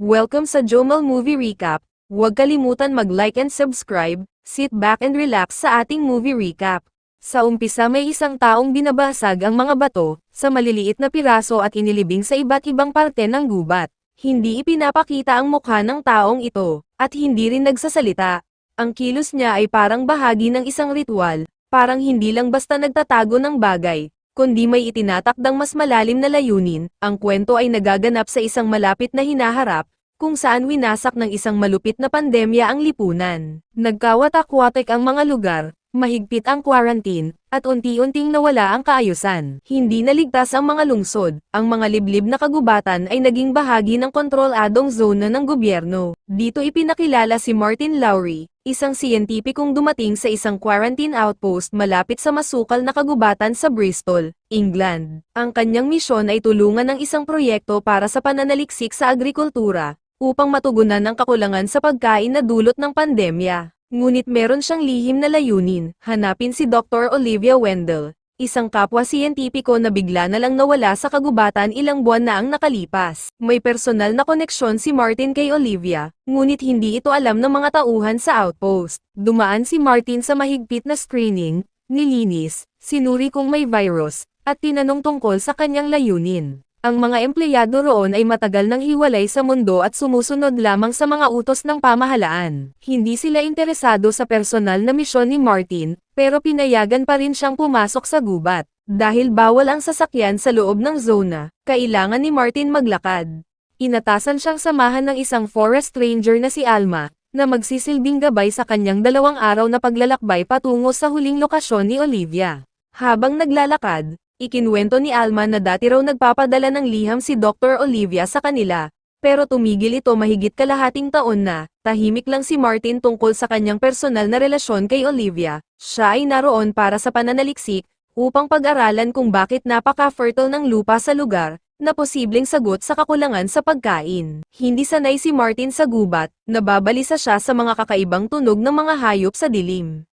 Welcome sa Jomal Movie Recap. Huwag kalimutan mag-like and subscribe, sit back and relax sa ating movie recap. Sa umpisa may isang taong binabasag ang mga bato, sa maliliit na piraso at inilibing sa iba't ibang parte ng gubat. Hindi ipinapakita ang mukha ng taong ito, at hindi rin nagsasalita. Ang kilos niya ay parang bahagi ng isang ritual, parang hindi lang basta nagtatago ng bagay, kundi may itinatakdang mas malalim na layunin. Ang kwento ay nagaganap sa isang malapit na hinaharap, kung saan winasak ng isang malupit na pandemya ang lipunan. Nagkawatak-watak ang mga lugar, mahigpit ang quarantine, at unti-unting nawala ang kaayusan. Hindi naligtas ang mga lungsod, ang mga liblib na kagubatan ay naging bahagi ng kontroladong zona ng gobyerno. Dito ipinakilala si Martin Lowry, isang siyentipikong dumating sa isang quarantine outpost malapit sa masukal na kagubatan sa Bristol, England. Ang kanyang misyon ay tulungan ng isang proyekto para sa pananaliksik sa agrikultura, upang matugunan ang kakulangan sa pagkain na dulot ng pandemya. Ngunit meron siyang lihim na layunin, hanapin si Dr. Olivia Wendell, isang kapwa siyentipiko na bigla na lang nawala sa kagubatan ilang buwan na ang nakalipas. May personal na koneksyon si Martin kay Olivia, ngunit hindi ito alam ng mga tauhan sa outpost. Dumaan si Martin sa mahigpit na screening, nilinis, sinuri kung may virus, at tinanong tungkol sa kanyang layunin. Ang mga empleyado roon ay matagal nang hiwalay sa mundo at sumusunod lamang sa mga utos ng pamahalaan. Hindi sila interesado sa personal na misyon ni Martin, pero pinayagan pa rin siyang pumasok sa gubat. Dahil bawal ang sasakyan sa loob ng zona, kailangan ni Martin maglakad. Inatasan siyang samahan ng isang forest ranger na si Alma, na magsisilbing gabay sa kanyang 2 araw na paglalakbay patungo sa huling lokasyon ni Olivia. Habang naglalakad, ikinuwento ni Alma na dati raw nagpapadala ng liham si Dr. Olivia sa kanila, pero tumigil ito mahigit kalahating taon na. Tahimik lang si Martin tungkol sa kanyang personal na relasyon kay Olivia. Siya ay naroon para sa pananaliksik, upang pag-aralan kung bakit napaka-fertile ng lupa sa lugar, na posibleng sagot sa kakulangan sa pagkain. Hindi sanay si Martin sa gubat, nababalisa siya sa mga kakaibang tunog ng mga hayop sa dilim.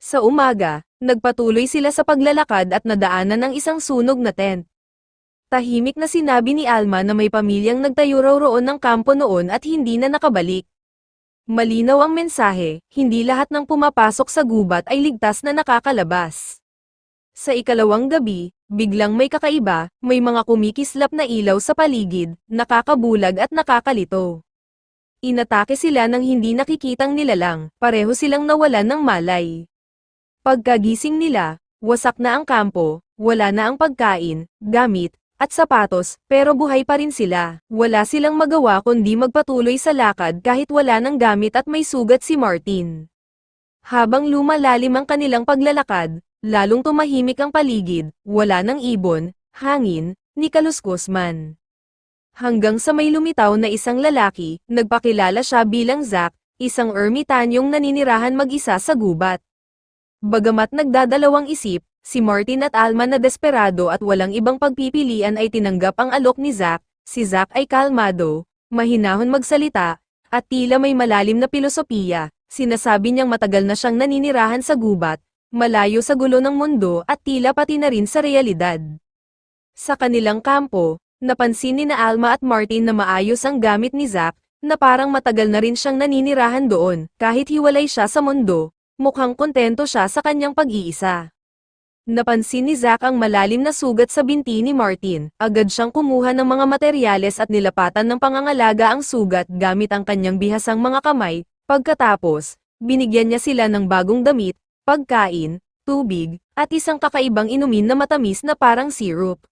Sa umaga, nagpatuloy sila sa paglalakad at nadaanan ng isang sunog na tent. Tahimik na sinabi ni Alma na may pamilyang nagtayo raw roon ng kampo noon at hindi na nakabalik. Malinaw ang mensahe, hindi lahat ng pumapasok sa gubat ay ligtas na nakakalabas. Sa ikalawang gabi, biglang may kakaiba, may mga kumikislap na ilaw sa paligid, nakakabulag at nakakalito. Inatake sila ng hindi nakikitang nilalang, pareho silang nawalan ng malay. Pagkagising nila, wasak na ang kampo, wala na ang pagkain, gamit, at sapatos, pero buhay pa rin sila. Wala silang magawa kundi magpatuloy sa lakad kahit wala ng gamit at may sugat si Martin. Habang lumalalim ang kanilang paglalakad, lalong tumahimik ang paligid, wala ng ibon, hangin, ni kaluskos man. Hanggang sa may lumitaw na isang lalaki, nagpakilala siya bilang Zack, isang ermitanyong naninirahan mag-isa sa gubat. Bagamat nagdadalawang isip, si Martin at Alma na desperado at walang ibang pagpipilian ay tinanggap ang alok ni Zack. Si Zack ay kalmado, mahinahon magsalita, at tila may malalim na pilosopiya. Sinasabi niyang matagal na siyang naninirahan sa gubat, malayo sa gulo ng mundo at tila pati na rin sa realidad. Sa kanilang kampo, napansin ni na Alma at Martin na maayos ang gamit ni Zack, na parang matagal na rin siyang naninirahan doon, kahit hiwalay siya sa mundo. Mukhang kontento siya sa kanyang pag-iisa. Napansin ni Zack ang malalim na sugat sa binti ni Martin. Agad siyang kumuha ng mga materyales at nilapatan ng pangangalaga ang sugat gamit ang kanyang bihasang mga kamay. Pagkatapos, binigyan niya sila ng bagong damit, pagkain, tubig, at isang kakaibang inumin na matamis na parang syrup.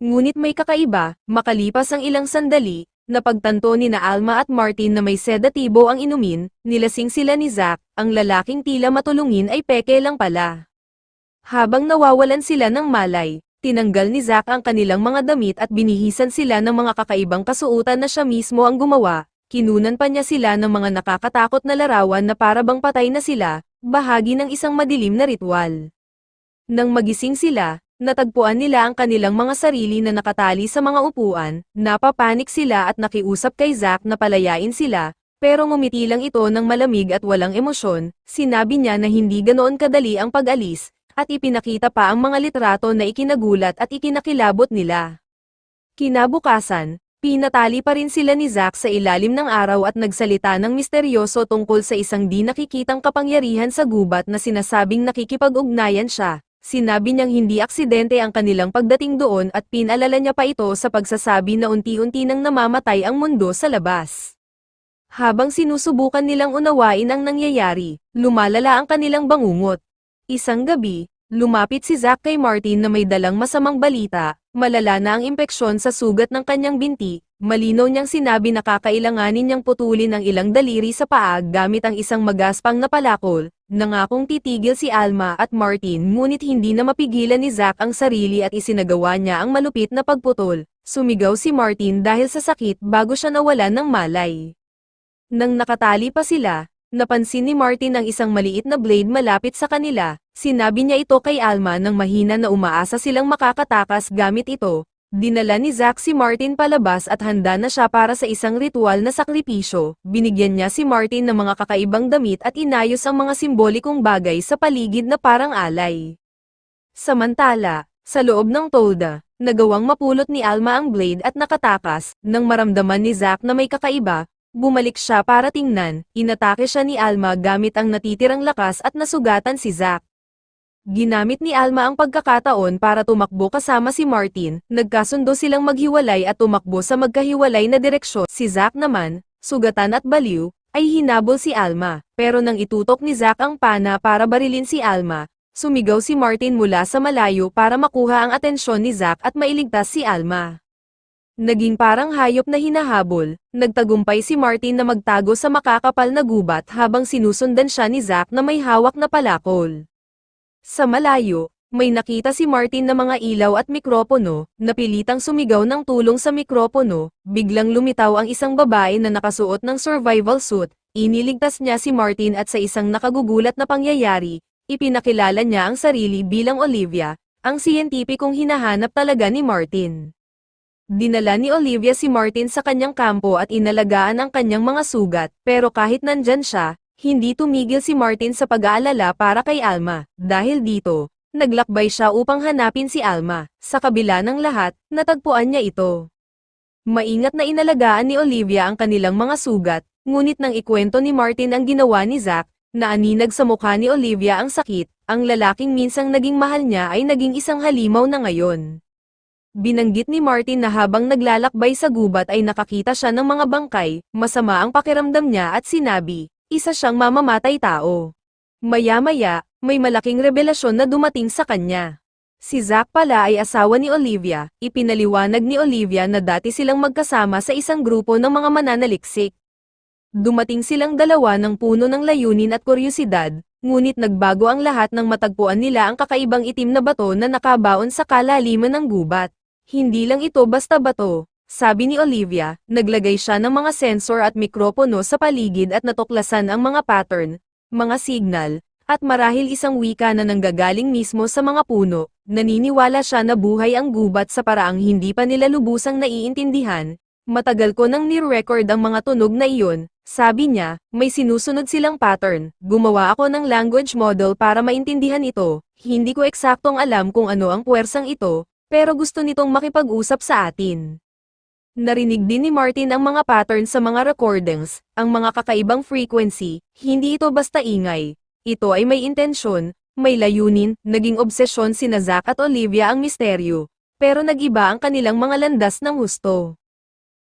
Ngunit may kakaiba, makalipas ang ilang sandali, napagtanto ni na Alma at Martin na may sedatibo ang inumin, nilasing sila ni Zack, ang lalaking tila matulungin ay peke lang pala. Habang nawawalan sila ng malay, tinanggal ni Zack ang kanilang mga damit at binihisan sila ng mga kakaibang kasuotan na siya mismo ang gumawa, kinunan pa niya sila ng mga nakakatakot na larawan na parabang patay na sila, bahagi ng isang madilim na ritual. Nang magising sila, natagpuan nila ang kanilang mga sarili na nakatali sa mga upuan, napapanik sila at nakiusap kay Zack na palayain sila, pero ngumiti lang ito ng malamig at walang emosyon. Sinabi niya na hindi ganoon kadali ang pag-alis, at ipinakita pa ang mga litrato na ikinagulat at ikinakilabot nila. Kinabukasan, Pinatali pa rin sila ni Zack sa ilalim ng araw at nagsalita ng misteryoso tungkol sa isang di nakikitang kapangyarihan sa gubat na sinasabing nakikipag-ugnayan siya. Sinabi niyang hindi aksidente ang kanilang pagdating doon at pinalala niya pa ito sa pagsasabi na unti-unti nang namamatay ang mundo sa labas. Habang sinusubukan nilang unawain ang nangyayari, lumalala ang kanilang bangungot. Isang gabi, lumapit si Zack kay Martin na may dalang masamang balita. Malala na ang impeksyon sa sugat ng kanyang binti, malinaw niyang sinabi na kakailanganin niyang putulin ang ilang daliri sa paa gamit ang isang magaspang na palakol. Nangakong titigil si Alma at Martin ngunit hindi na mapigilan ni Zack ang sarili at isinagawa niya ang malupit na pagputol. Sumigaw si Martin dahil sa sakit bago siya nawalan ng malay. Nang nakatali pa sila, napansin ni Martin ang isang maliit na blade malapit sa kanila. Sinabi niya ito kay Alma nang mahina na umaasa silang makakatakas gamit ito. Dinala ni Zack si Martin palabas at handa na siya para sa isang ritual na sakripisyo. Binigyan niya si Martin ng mga kakaibang damit at inayos ang mga simbolikong bagay sa paligid na parang alay. Samantala, sa loob ng tolda, nagawang mapulot ni Alma ang blade at nakatakas. Nang maramdaman ni Zack na may kakaiba, bumalik siya para tingnan. Inatake siya ni Alma gamit ang natitirang lakas at nasugatan si Zack. Ginamit ni Alma ang pagkakataon para tumakbo kasama si Martin, nagkasundo silang maghiwalay at tumakbo sa magkahiwalay na direksyon. Si Zack naman, sugatan at baliw, ay hinabol si Alma, pero nang itutok ni Zack ang pana para barilin si Alma, sumigaw si Martin mula sa malayo para makuha ang atensyon ni Zack at mailigtas si Alma. Naging parang hayop na hinahabol, nagtagumpay si Martin na magtago sa makakapal na gubat habang sinusundan siya ni Zack na may hawak na palakol. Sa malayo, may nakita si Martin na mga ilaw at mikropono, napilitang sumigaw ng tulong sa mikropono, biglang lumitaw ang isang babae na nakasuot ng survival suit, iniligtas niya si Martin at sa isang nakagugulat na pangyayari, ipinakilala niya ang sarili bilang Olivia, ang siyentipikong hinahanap talaga ni Martin. Dinala ni Olivia si Martin sa kanyang kampo at inalagaan ang kanyang mga sugat, pero kahit nandyan siya, hindi tumigil si Martin sa pag-aalala para kay Alma. Dahil dito, naglakbay siya upang hanapin si Alma. Sa kabila ng lahat, natagpuan niya ito. Maingat na inalagaan ni Olivia ang kanilang mga sugat, ngunit nang ikwento ni Martin ang ginawa ni Zack, naaninag sa mukha ni Olivia ang sakit, ang lalaking minsang naging mahal niya ay naging isang halimaw na ngayon. Binanggit ni Martin na habang naglalakbay sa gubat ay nakakita siya ng mga bangkay, masama ang pakiramdam niya at sinabi, isa siyang mamamatay tao. Maya-maya, may malaking revelasyon na dumating sa kanya. Si Zack pala ay asawa ni Olivia, ipinaliwanag ni Olivia na dati silang magkasama sa isang grupo ng mga mananaliksik. Dumating silang dalawa ng puno ng layunin at kuryosidad, ngunit nagbago ang lahat nang matagpuan nila ang kakaibang itim na bato na nakabaon sa kalaliman ng gubat. Hindi lang ito basta bato. Sabi ni Olivia, naglagay siya ng mga sensor at mikropono sa paligid at natuklasan ang mga pattern, mga signal, at marahil isang wika na nanggagaling mismo sa mga puno. Naniniwala siya na buhay ang gubat sa paraang hindi pa nila lubusang naiintindihan. Matagal ko nang ni-record ang mga tunog na iyon, sabi niya, may sinusunod silang pattern. Gumawa ako ng language model para maintindihan ito. Hindi ko eksaktong alam kung ano ang puwersang ito, pero gusto nitong makipag-usap sa atin. Narinig din ni Martin ang mga pattern sa mga recordings, ang mga kakaibang frequency, hindi ito basta ingay. Ito ay may intensyon, may layunin, naging obsesyon sina Zack at Olivia ang misteryo, pero nag-iba ang kanilang mga landas ng husto.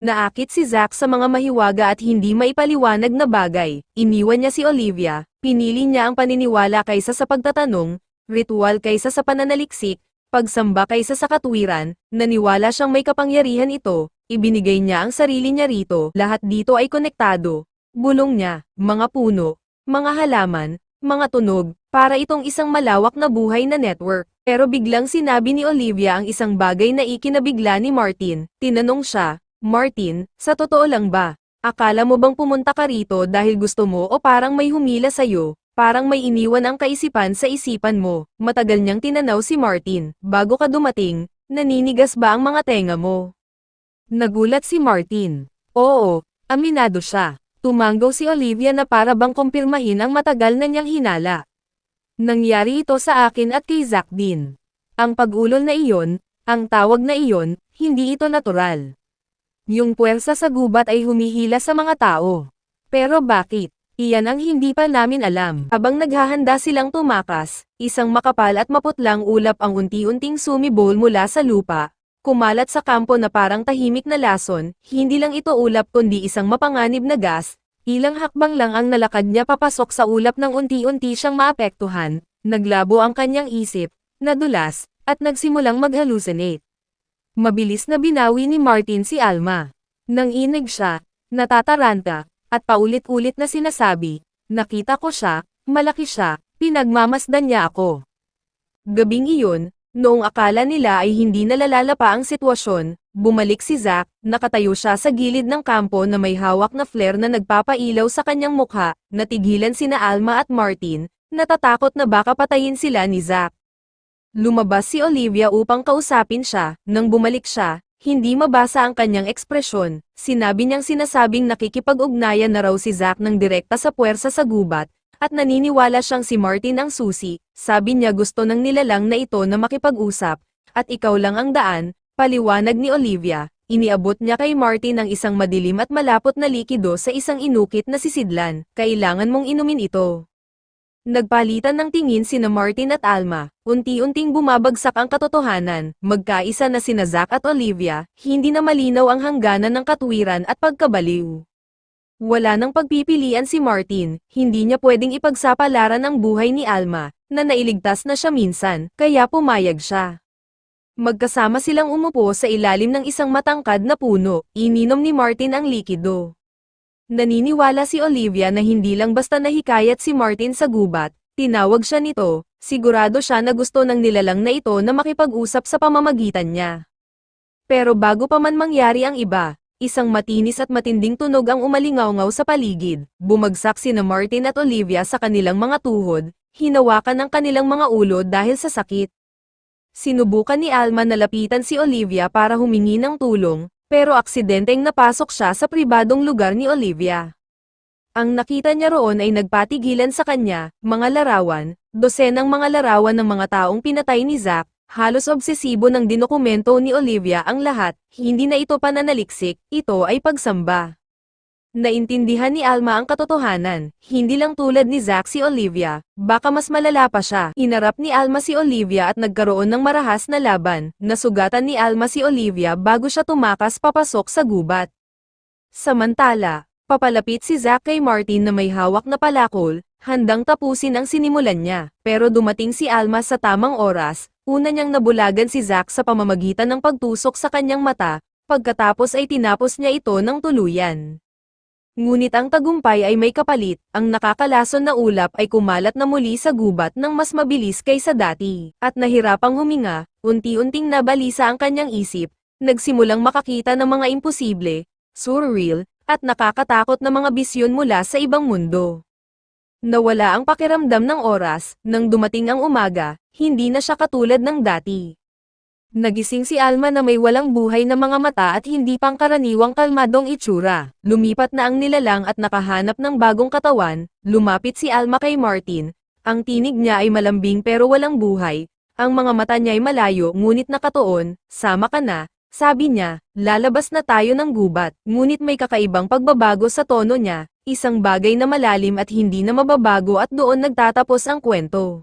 Naakit si Zack sa mga mahiwaga at hindi maipaliwanag na bagay, iniwan niya si Olivia, pinili niya ang paniniwala kaysa sa pagtatanong, ritual kaysa sa pananaliksik, pagsamba kaysa sa katwiran, naniwala siyang may kapangyarihan ito. Ibinigay niya ang sarili niya rito, lahat dito ay konektado. Bulong niya, mga puno, mga halaman, mga tunog, para itong isang malawak na buhay na network. Pero biglang sinabi ni Olivia ang isang bagay na ikinabigla ni Martin. Tinanong siya, Martin, sa totoo lang ba? Akala mo bang pumunta ka rito dahil gusto mo o parang may humila sa'yo? Parang may iniwan ang kaisipan sa isipan mo. Matagal niyang tinanaw si Martin. Bago ka dumating, naninigas ba ang mga tenga mo? Nagulat si Martin. Oo, aminado siya. Tumanggaw si Olivia na para bang kumpirmahin ang matagal na niyang hinala. Nangyari ito sa akin at kay Zack din. Ang pag-ulol na iyon, ang tawag na iyon, hindi ito natural. Yung puwersa sa gubat ay humihila sa mga tao. Pero bakit? Iyan ang hindi pa namin alam. Habang naghahanda silang tumakas, isang makapal at maputlang ulap ang unti-unting sumibol mula sa lupa. Kumalat sa kampo na parang tahimik na lason, hindi lang ito ulap kundi isang mapanganib na gas. Ilang hakbang lang ang nalakad niya papasok sa ulap nang unti-unti siyang maapektuhan. Naglabo ang kanyang isip, nadulas, at nagsimulang mag-hallucinate. Mabilis na binawi ni Martin si Alma. Nang inig siya, natataranta, at paulit-ulit na sinasabi, nakita ko siya, malaki siya, pinagmamasdan niya ako. Gabing iyon, noong akala nila ay hindi nalalala pa ang sitwasyon, bumalik si Zack, nakatayo siya sa gilid ng kampo na may hawak na flare na nagpapailaw sa kanyang mukha, natigilan sina Alma at Martin, natatakot na baka patayin sila ni Zack. Lumabas si Olivia upang kausapin siya, nang bumalik siya, hindi mabasa ang kanyang ekspresyon, sinabi niyang sinasabing nakikipag-ugnayan na raw si Zack ng direkta sa puwersa sa gubat, at naniniwala siyang si Martin ang susi, sabi niya gusto ng nilalang na ito na makipag-usap, at ikaw lang ang daan, paliwanag ni Olivia, iniabot niya kay Martin ang isang madilim at malapot na likido sa isang inukit na sisidlan, kailangan mong inumin ito. Nagpalitan ng tingin sina Martin at Alma, unti-unting bumabagsak ang katotohanan, magkaisa na sina Zack at Olivia, hindi na malinaw ang hangganan ng katwiran at pagkabaliw. Wala nang pagpipilian si Martin, hindi niya pwedeng ipagsapalaran ang buhay ni Alma, na nailigtas na siya minsan, kaya pumayag siya. Magkasama silang umupo sa ilalim ng isang matangkad na puno, ininom ni Martin ang likido. Naniniwala si Olivia na hindi lang basta nahikayat si Martin sa gubat, tinawag siya nito, sigurado siya na gusto ng nilalang na ito na makipag-usap sa pamamagitan niya. Pero bago pa man mangyari ang iba, isang matinis at matinding tunog ang umalingaw-ngaw sa paligid, bumagsak sina Martin at Olivia sa kanilang mga tuhod, hinawakan ang kanilang mga ulo dahil sa sakit. Sinubukan ni Alma na lapitan si Olivia para humingi ng tulong, pero aksidenteng napasok siya sa pribadong lugar ni Olivia. Ang nakita niya roon ay nagpatigilan sa kanya, mga larawan, dosenang mga larawan ng mga taong pinatay ni Zack, halos obsesibo ng dinokumento ni Olivia ang lahat, hindi na ito pananaliksik, ito ay pagsamba. Naintindihan ni Alma ang katotohanan, hindi lang tulad ni Zack si Olivia, baka mas malala pa siya. Inarap ni Alma si Olivia at nagkaroon ng marahas na laban, nasugatan ni Alma si Olivia bago siya tumakas papasok sa gubat. Samantala, papalapit si Zack kay Martin na may hawak na palakol, handang tapusin ang sinimulan niya, pero dumating si Alma sa tamang oras, una niyang nabulagan si Zack sa pamamagitan ng pagtusok sa kanyang mata, pagkatapos ay tinapos niya ito ng tuluyan. Ngunit ang tagumpay ay may kapalit, ang nakakalason na ulap ay kumalat na muli sa gubat ng mas mabilis kaysa dati, at nahirapang huminga, unti-unting nabalisa ang kanyang isip, nagsimulang makakita ng mga imposible, surreal, at nakakatakot na mga bisyon mula sa ibang mundo. Nawala ang pakiramdam ng oras, nang dumating ang umaga, hindi na siya katulad ng dati. Nagising si Alma na may walang buhay na mga mata at hindi pangkaraniwang kalmadong itsura. Lumipat na ang nilalang at nakahanap ng bagong katawan, lumapit si Alma kay Martin. Ang tinig niya ay malambing pero walang buhay. Ang mga mata niya ay malayo ngunit nakatuon, sama ka na, sabi niya, lalabas na tayo ng gubat. Ngunit may kakaibang pagbabago sa tono niya, isang bagay na malalim at hindi na mababago at doon nagtatapos ang kwento.